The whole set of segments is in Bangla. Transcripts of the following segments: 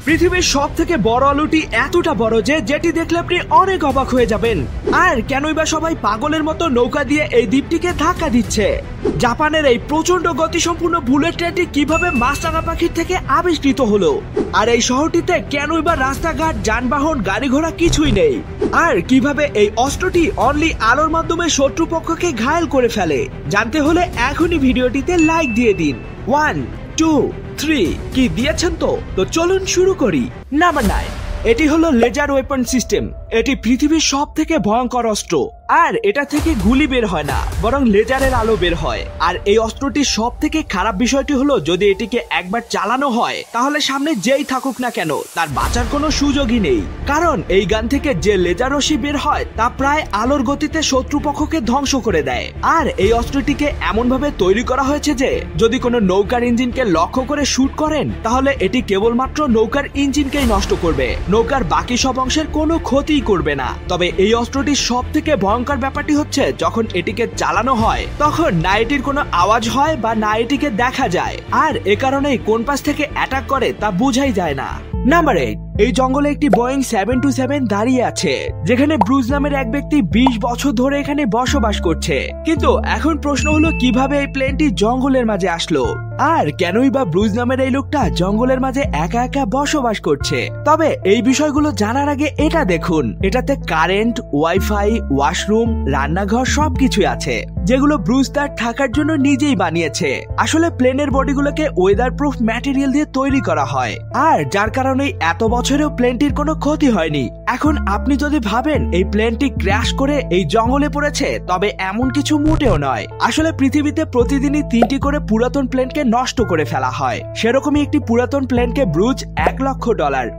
পৃথিবীর সব থেকে বড় আলুটি এতটা বড় যে যেটি দেখলে আপনি অনেক অবাক হয়ে যাবেন। আর কেনই বা সবাই পাগলের মতো নৌকা দিয়ে এই দ্বীপটিকে ধাক্কা দিচ্ছে? জাপানের এই প্রচন্ড গতিসম্পন্ন বুলেট ট্রেনটি কিভাবে মাছরাঙা পাখির থেকে আবিষ্কৃত হলো? আর এই শহরটিতে কেনই বা রাস্তাঘাট, যানবাহন, গাড়ি ঘোড়া কিছুই নেই? আর কিভাবে এই অস্ত্রটি অনলি আলোর মাধ্যমে শত্রুপক্ষকে ঘায়েল করে ফেলে? জানতে হলে এখনই ভিডিওটিতে লাইক দিয়ে দিন। 1, 2, 3 কি দিয়েছেন তো? চলুন শুরু করি। নাম্বার 9, এটি হলো লেজার ওয়েপন সিস্টেম। এটি পৃথিবীর সব থেকে ভয়ঙ্কর অস্ত্র। আর এটা থেকে গুলি বের হয় না, বরং লেজারের আলো বের হয়। আর এই অস্ত্রটির সব থেকে খারাপ বিষয়টি হলো, যদি এটিকে একবার চালানো হয় তাহলে সামনে যেই থাকুক না কেন তার বাঁচার কোনো সুযোগই নেই। কারণ এই গান থেকে যে লেজার রশ্মি বের হয় তা প্রায় আলোর গতিতে শত্রুপক্ষকে ধ্বংস করে দেয়। আর এই অস্ত্রটিকে এমন ভাবে তৈরি করা হয়েছে যে যদি কোনো নৌকার ইঞ্জিনকে লক্ষ্য করে শুট করেন তাহলে এটি কেবলমাত্র নৌকার ইঞ্জিনকেই নষ্ট করবে, নৌকার বাকি সব অংশের কোনো ক্ষতি করবে না। তবে এই অস্ত্রটির সব থেকে ভয়ঙ্কর ব্যাপারটি হচ্ছে, যখন এটিকে চালানো হয় তখন না এটির কোনো আওয়াজ হয় বা না এটিকে দেখা যায়। আর এ কারণেই কোন পাশ থেকে অ্যাটাক করে তা বোঝাই যায় না। নাম্বার 8, এই জঙ্গলে একটি বোয়িং 727 দাঁড়িয়ে আছে, যেখানে ব্রুজ নামের এক ব্যক্তি 20 বছর ধরে এখানে বসবাস করছে। কিন্তু এখন প্রশ্ন হলো, কিভাবে এই প্লেনটি জঙ্গলের মাঝে আসলো? আর কেনই বা ব্রুজ নামের এই লোকটা জঙ্গলের মাঝে একা একা বসবাস করছে? তবে এই বিষয়গুলো জানার আগে এটা দেখুন। এটাতে কারেন্ট, ওয়াইফাই, ওয়াশরুম, রান্নাঘর সবকিছুই আছে, যেগুলো ব্রুজ তার থাকার জন্য নিজেই বানিয়েছে। আসলে প্লেনের বডিগুলোকে ওয়েদার প্রুফ ম্যাটেরিয়াল দিয়ে তৈরি করা হয়, আর যার কারণে এত বছরেও প্লেনটির কোনো ক্ষতি হয়নি। এখন আপনি যদি ভাবেন এই প্লেনটি ক্র্যাশ করে এই জঙ্গলে পড়েছে, তবে এমন কিছু মোটেও নয়। আসলে পৃথিবীতে প্রতিদিনই 3টি করে পুরাতন প্লেনকে নষ্ট করে ফেলা হয়। সেরকমই একটি পুরাতন প্লেনকে ব্রুজ $1 লক্ষ,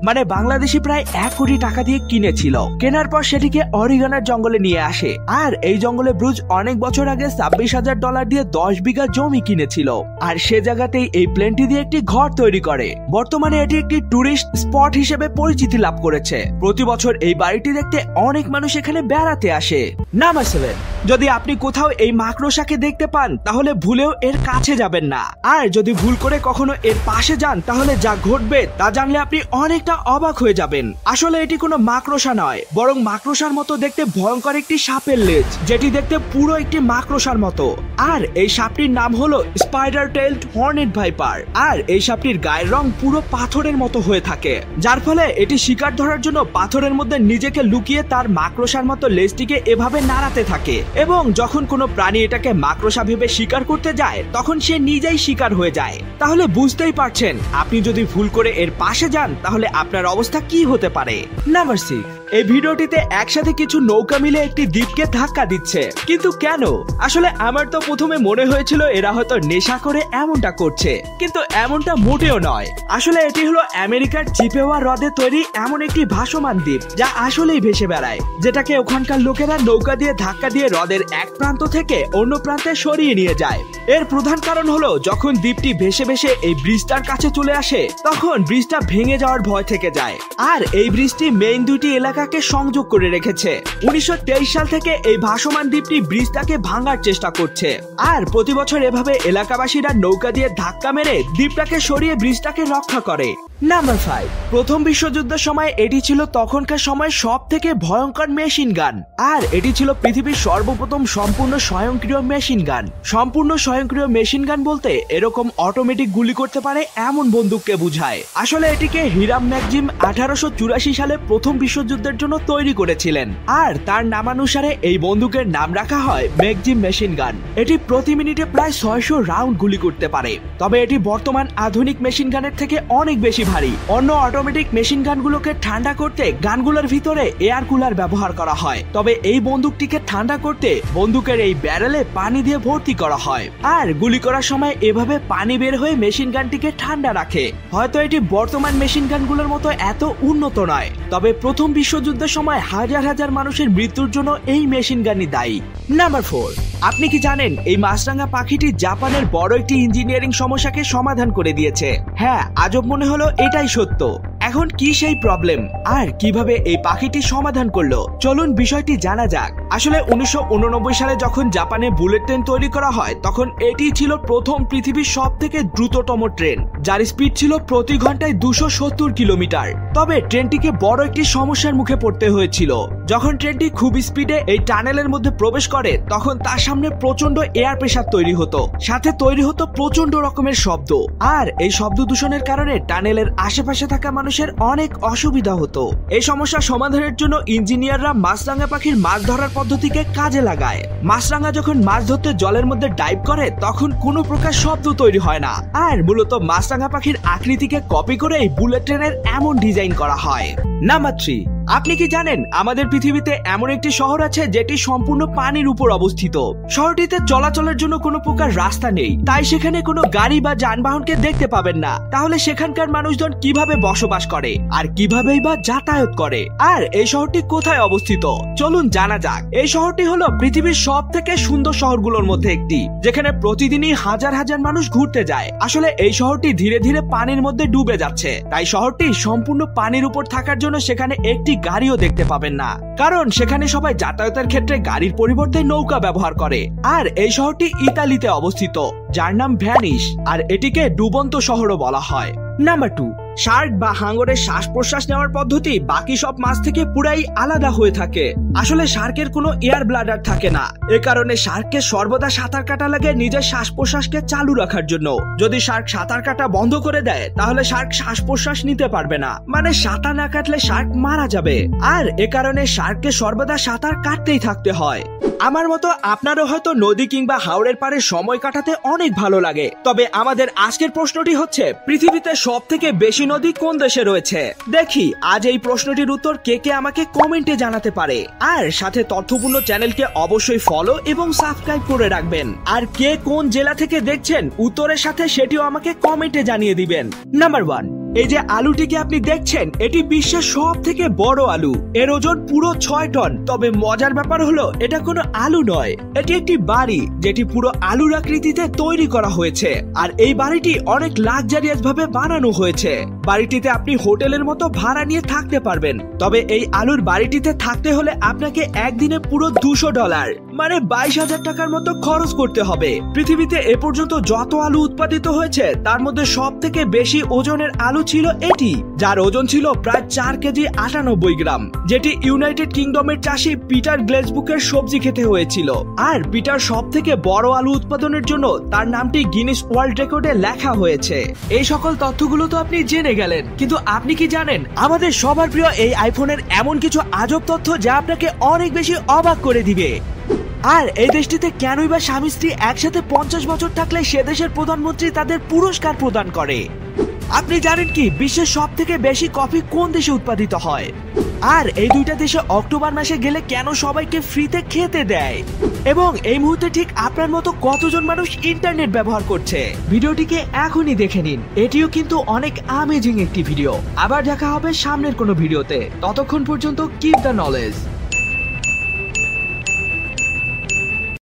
মানে বাংলাদেশি প্রায় 1 কোটি টাকা দিয়ে কিনেছিল। কেনার পর সেটিকে অরিগানের জঙ্গলে নিয়ে আসে। আর এই জঙ্গলে ব্রুজ অনেক বছর আগে $26,000 দিয়ে 10 বিঘা জমি কিনেছিল। আর সে জায়গাতেই এই প্লেনটি দিয়ে একটি ঘর তৈরি করে। বর্তমানে এটি একটি টুরিস্ট স্পট হিসেবে পরিচিতি লাভ করেছে। প্রতি বছর এই বাড়িটি দেখতে অনেক মানুষ এখানে বেড়াতে আসে। নাম্বার 7, যদি আপনি কোথাও এই মাকড়সাকে দেখতে পান তাহলে ভুলেও এর কাছে যাবেন না। আর যদি ভুল করে কখনো এর পাশে যান তাহলে যা ঘটবে তা জানলে আপনি অনেকটা অবাক হয়ে যাবেন। আসলে এটি কোনো মাকড়সা নয়, বরং মাকড়সার মতো দেখতে ভয়ঙ্কর একটি সাপের লেজ, যেটি দেখতে পুরো একটি মাকড়সার মতো। আর এই সাপটির নাম হলো স্পাইডার টেইলড হর্নেট ভাইপার। আর এই সাপটির গায়ের রং পুরো পাথরের মতো হয়ে থাকে, যার ফলে এটি শিকার ধরার জন্য পাথরের মধ্যে নিজেকে লুকিয়ে তার মাকড়সার মতো লেজটিকে এভাবে নাড়াতে থাকে। এবং যখন কোনো প্রাণী এটাকে মাকড়সা ভেবে শিকার করতে যায় তখন সে নিজেই শিকার হয়ে যায়। তাহলে বুঝতেই পারছেন, আপনি যদি ভুল করে এর পাশে যান তাহলে আপনার অবস্থা কি হতে পারে। নাম্বার 6, এই ভিডিওটিতে একসাথে কিছু নৌকা মিলে একটি দ্বীপকে ধাক্কা দিচ্ছে। কিন্তু কেন? আসলে আমার তো প্রথমে মনে হয়েছিল এরা হয়তো নেশা করে এমনটা করছে, কিন্তু এমনটা মোটেও নয়। আসলে এটি হলো আমেরিকার চিপেওয়া হ্রদে তৈরি এমন একটি ভাসমান দ্বীপ, যা আসলেই ভেসে বেড়ায়, যেটাকে ওখানকার লোকেরা নৌকা দিয়ে ধাক্কা দিয়ে হ্রদের এক প্রান্ত থেকে অন্য প্রান্তে সরিয়ে নিয়ে যায়। এর প্রধান কারণ হলো, যখন দ্বীপটি ভেসে ভেসে এই ব্রিজটার কাছে চলে আসে তখন ব্রিজটা ভেঙে যাওয়ার ভয় থেকে যায়। আর এই ব্রিজটি মেইন দুটি এলাকাকে সংযোগ করে রেখেছে। 1923 সাল থেকে এই ভাসমান দ্বীপটি ব্রিজটাকে ভাঙার চেষ্টা করছে। আর প্রতি বছর এভাবে এলাকাবাসীরা নৌকা দিয়ে ধাক্কা মেরে দ্বীপটাকে সরিয়ে ব্রিজটাকে রক্ষা করে। নাম্বার 5, প্রথম বিশ্বযুদ্ধের সময় এটি ছিল তখনকার সময় সব থেকে ভয়ঙ্কর মেশিন গান। আর এটি ছিল পৃথিবীর সর্বপ্রথম সম্পূর্ণ স্বয়ংক্রিয় মেশিন গান। সম্পূর্ণ স্বয়ংক্রিয় মেশিন গান বলতে এরকম অটোমেটিক গুলি করতে পারে এমন বন্দুককে বোঝায়। আসলে এটিকে হিরাম ম্যাকজিম 1884 সালে প্রথম বিশ্বযুদ্ধের জন্য তৈরি করেছিলেন। আর তার নামানুসারে এই বন্দুকের নাম রাখা হয় ম্যাকজিম মেশিন গান। এটি প্রতি মিনিটে প্রায় 600 রাউন্ড গুলি করতে পারে। তবে এটি বর্তমান আধুনিক মেশিন গানের থেকে অনেক বেশি ভারী। অন্য অটোমেটিক মেশিন গানগুলোকে ঠান্ডা করতে গানগুলোর ভিতরে এয়ার কুলার ব্যবহার করা হয়। তবে এই বন্দুকটিকে ঠান্ডা করতে বন্দুকের এই ব্যারেলে পানি দিয়ে ভর্তি করা হয়। আর গুলি করার সময় এভাবে পানি বের হয়ে মেশিন গানটিকে ঠান্ডা রাখে। হয়তো এটি বর্তমান মেশিন গানগুলোর মতো এত উন্নত নয়, তবে প্রথম বিশ্বযুদ্ধের সময় হাজার হাজার মানুষের মৃত্যুর জন্য এই মেশিন গানই দায়ী। নাম্বার 4, আপনি কি জানেন এই মাছরাঙা পাখিটি জাপানের বড় একটি ইঞ্জিনিয়ারিং সমস্যাকে সমাধান করে দিয়েছে? হ্যাঁ, আজব মনে হলো এটাই সত্য। এখন কি সেই প্রবলেম আর কিভাবে এই পাখিটি সমাধান করলো, চলুন বিষয়টি জানা যাক। আসলে 1989 সালে যখন জাপানে বুলেট ট্রেন তৈরি করা হয়, তখন এটি ছিল প্রথম পৃথিবীর সব থেকে দ্রুততম ট্রেন, যার স্পিড ছিল প্রতি ঘন্টায় 270 কিলোমিটার। তবে ট্রেনটিকে বড় একটি সমস্যার মুখে পড়তে হয়েছিল। যখন ট্রেনটি খুব স্পিডে এই টানেলের মধ্যে প্রবেশ করে, তখন তার সামনে প্রচন্ড এয়ার প্রেসার তৈরি হতো, সাথে তৈরি হতো প্রচন্ড রকমের শব্দ। আর এই শব্দ দূষণের কারণে টানেলের আশেপাশে থাকা মানুষের অনেক অসুবিধা হতো। এই সমস্যা সমাধানের জন্য ইঞ্জিনিয়াররা মাছরাঙা পাখির মাছ ধরার পদ্ধতিকে কাজে লাগায়। মাছরাঙা যখন মাছ ধরতে জলের মধ্যে ডাইভ করে, তখন কোনো প্রকার শব্দ তৈরি হয় না। আর মূলত মাছরাঙা পাখির আকৃতিকে কপি করে এই বুলেট ট্রেনের এমন ডিজাইন করা হয়। নাম্বার 3, আপনি কি জানেন আমাদের পৃথিবীতে এমন একটি শহর আছে যেটি সম্পূর্ণ পানির উপর অবস্থিত। শহরটিতে চলাচলের জন্য কোনো প্রকার রাস্তা নেই, তাই সেখানে কোনো গাড়ি বা যানবাহনকে দেখতে পাবেন না। তাহলে সেখানকার মানুষজন কিভাবে বসবাস করে আর কিভাবেই বা যাতায়াত করে? আর এই শহরটি কোথায় অবস্থিত, চলুন জানা যাক। এই শহরটি হলো পৃথিবীর সব থেকে সুন্দর শহরগুলোর মধ্যে একটি, যেখানে প্রতিদিনই হাজার হাজার মানুষ ঘুরতে যায়। আসলে এই শহরটি ধীরে ধীরে পানির মধ্যে ডুবে যাচ্ছে, তাই শহরটি সম্পূর্ণ পানির উপর থাকার জন্য সেখানে একটি গাড়িও দেখতে পাবেন না, কারণ সেখানে সবাই যাতায়াতের ক্ষেত্রে গাড়ির পরিবর্তে নৌকা ব্যবহার করে। আর এই শহরটি ইতালিতে অবস্থিত, যার নাম ভ্যানিস, আর এটিকে ডুবন্ত শহরও বলা হয়। নাম্বার 2, শার্ক বা হাঙরের শ্বাস প্রশ্বাস নেওয়ার পদ্ধতি বাকি সব মাছ থেকে পুরাই আলাদা হয়ে থাকে। আসলে শার্কের কোনো এয়ার ব্লাডার থাকে না, এ কারণে শার্ককে সর্বদা সাঁতার কাটা লাগে নিজের শ্বাস প্রশ্বাসকে চালু রাখার জন্য। যদি শার্ক সাঁতার কাটা বন্ধ করে দেয়, তাহলে শার্ক শ্বাস প্রশ্বাস নিতে পারবে না, মানে সাঁতার না কাটলে শার্ক মারা যাবে। আর এ কারণে শার্ককে সর্বদা সাঁতার কাটতেই থাকতে হয়। আমার মতো আপনারও হয়তো নদী কিংবা হাওরের পাড়ে সময় কাটাতে অনেক ভালো লাগে। তবে আমাদের আজকের প্রশ্নটি হচ্ছে, পৃথিবীতে সব থেকে বেশি নদী কোন দেশে রয়েছে? দেখি আজ এই প্রশ্নটির উত্তর কে কে আমাকে কমেন্টে জানাতে পারে। আর সাথে তথ্যপূর্ণ চ্যানেলকে অবশ্যই ফলো এবং সাবস্ক্রাইব করে রাখবেন। আর কে কোন জেলা থেকে দেখছেন, উত্তরের সাথে সেটিও আমাকে কমেন্টে জানিয়ে দিবেন। নাম্বার 1, এই যে আলুটিকে আপনি দেখছেন, এটি বিশ্বের সব থেকে বড় আলু। এর ওজন পুরো 6 টন। তবে মজার ব্যাপার হলো, এটা কোনো আলু নয়, এটি একটি বাড়ি, যেটি পুরো আলুর আকৃতিতে তৈরি করা হয়েছে। আর এই বাড়িটি অনেক লাক্সারিয়াস ভাবে বানানো হয়েছে। বাড়িটিতে আপনি হোটেলের মতো ভাড়া নিয়ে থাকতে পারবেন। তবে এই আলুর বাড়িটিতে থাকতে হলে আপনাকে একদিনে পুরো $200, মানে 22,000 টাকার মতো খরচ করতে হবে। পৃথিবীতে এ পর্যন্ত যত আলু উৎপাদিত হয়েছে, তার মধ্যে সব থেকে বেশি ওজনের আলু ছিল এটি, যার ওজন ছিল প্রায় 4 কেজি 98 গ্রাম, যেটি ইউনাইটেড কিংডমের চাষী পিটার গ্লেজবুকের সবজি খেতে হয়েছিল। আর পিটার সব থেকে বড় আলু উৎপাদনের জন্য তার নামটি গিনেস ওয়ার্ল্ড রেকর্ডে লেখা হয়েছে। এই সকল তথ্যগুলো তো আপনি জেনে গেলেন, কিন্তু আপনি কি জানেন আমাদের সবার প্রিয় এই আইফোনের এমন কিছু আজব তথ্য যা আপনাকে অনেক বেশি অবাক করে দিবে? আর এই দেশটিতে কেনই বা স্বামী স্ত্রী একসাথে 50 বছর থাকলে সে দেশের প্রধানমন্ত্রী তাদের পুরস্কার প্রদান করে? আপনি জানেন কি বিশ্বের সব থেকে বেশি কফি কোন দেশে উৎপাদিত হয়? আর এই দুইটা দেশে অক্টোবর মাসে গেলে কেন সবাইকে ফ্রিতে খেতে দেয়? এবং এই মুহূর্তে ঠিক আপনার মতো কতজন মানুষ ইন্টারনেট ব্যবহার করছে? ভিডিওটিকে এখনই দেখে নিন, এটিও কিন্তু অনেক অ্যামেজিং একটি ভিডিও। আবার দেখা হবে সামনের কোনো ভিডিওতে, ততক্ষণ পর্যন্ত কিপ দ্য নলেজ।